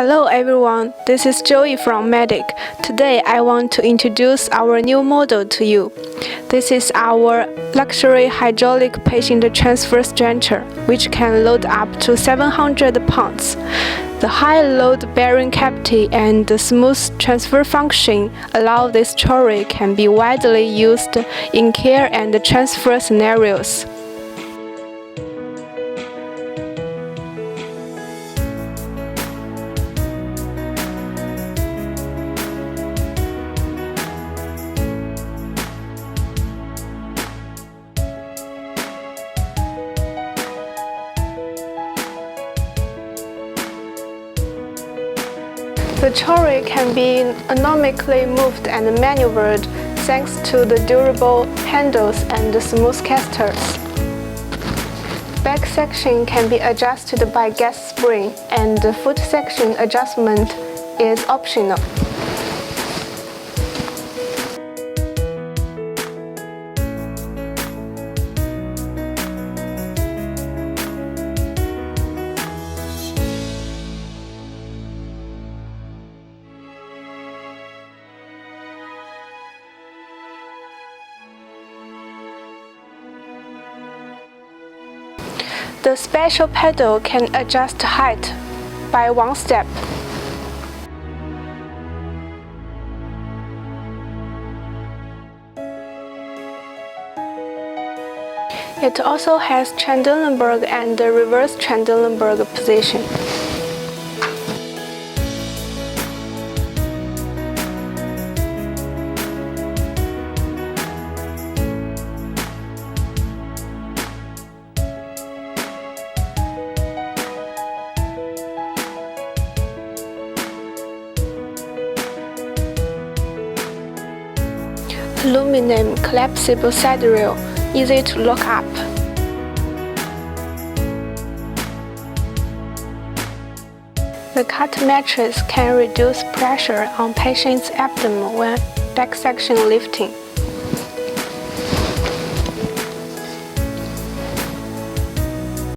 Hello everyone, this is Joey from Medic. Today I want to introduce our new model to you. This is our luxury hydraulic patient transfer stretcher, which can load up to 700 pounds. The high load-bearing capacity and the smooth transfer function allow this trolley can be widely used in care and transfer scenarios. The trolley can be ergonomically moved and maneuvered thanks to the durable handles and the smooth casters. Back section can be adjusted by gas spring, and the foot section adjustment is optional. The special pedal can adjust height by one step. It also has Trendelenburg and reverse Trendelenburg position. Aluminum collapsible side rail, easy to lock up. The cut mattress can reduce pressure on patient's abdomen when back section lifting.